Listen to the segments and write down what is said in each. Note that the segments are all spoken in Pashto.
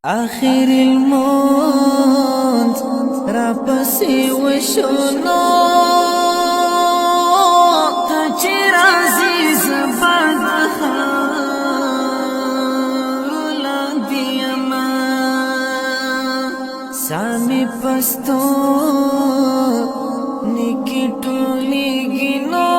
آخر الموت را پسی وشونو تا چی رازی زبان خارولا دیما سامی پستو نکی ٹولی گینو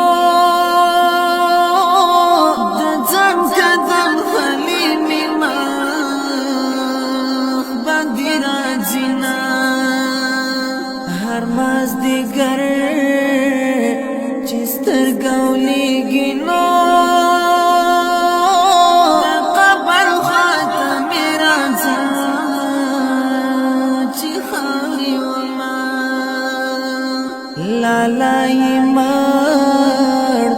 مازدیگر چستر گولی گینو قبر خاتم رازا چی خاری وما لالائی مار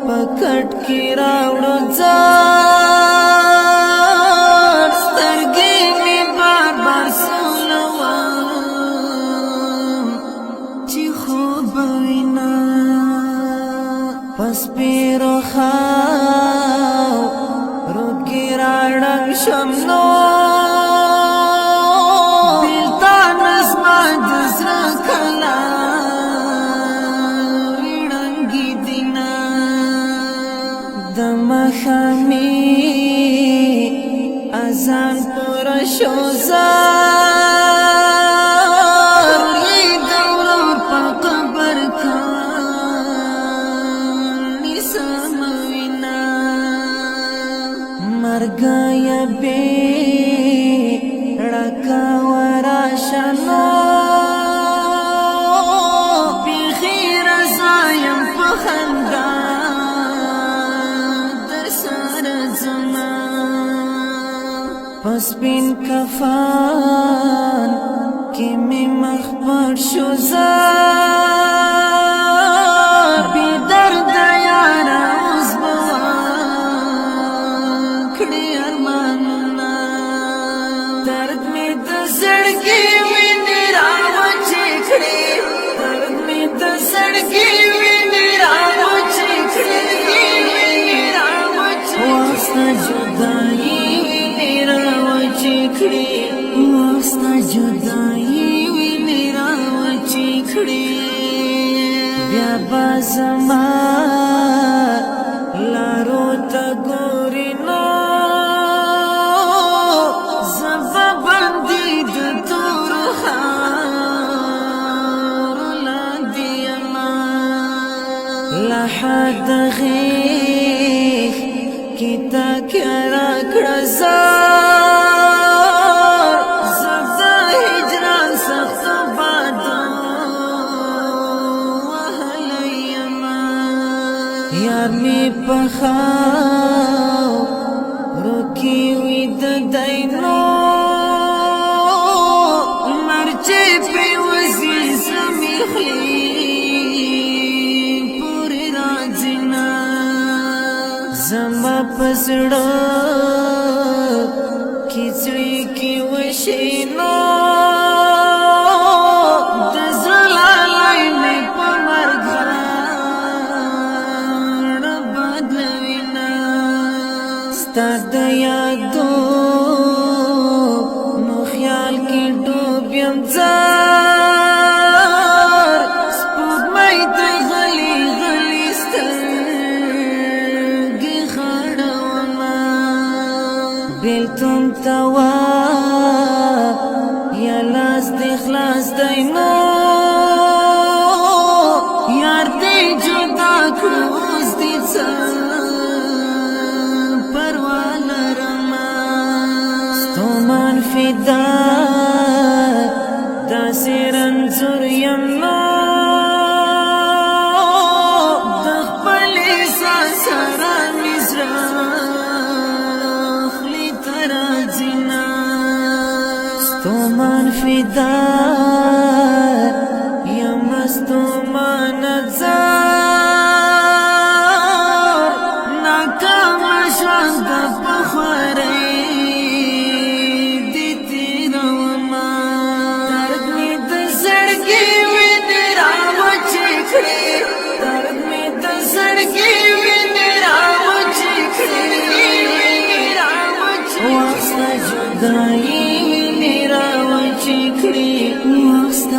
پکٹ کی راوڑو زار سترگی می بار بار سولوا پس پیرو خاو روکی راڑنگ شمنو بیلتان اسما دسر کلا ویڑنگی دینا دم خامی ازان پورا شوزار لی دورور پا قبر کان مرگایا بے رکا وراشنو بخیر زایم پخندا در سار زمان پس بین کفان کی می مخبر شو زار بی درد یارا درد میں دسڑکی وینی راو چکھڑی درد میں دسڑکی وینی راو چکھڑی واسطہ جدائی وینی راو چکھڑی واسطہ جدائی وینی راو چکھڑی بیا بازمان لارو تا گوری نو لحد غیخ کی تا کرا کرزار زبدا ہجران سخت بادو وحلیما یار می پخاو روکی وید دینو مرچے پی وزیز میخی زما پسڑا کھچڑی کی وشینو دزلالائی میں پمرگھان بدلوینا ستاد یادو نو خیال کی ڈوبیم زار سپوگ مائی تا غلی غلی ستر بیلتون توا یا لاس دی خلاص دینو یار دی جدا کروز دی چا پروالا رما ستومان فیدا دا سیرن زوریم نو دخپلی ساسرا مزران ستومان فدا یا مستومان زار ناکام شوان دا پخواری دیتی روما درد می دزڑگی وینی راو چکھڑی درد می دزڑگی وینی راو چکھڑی واسطہ جدائی ویني راوچی کړی وخت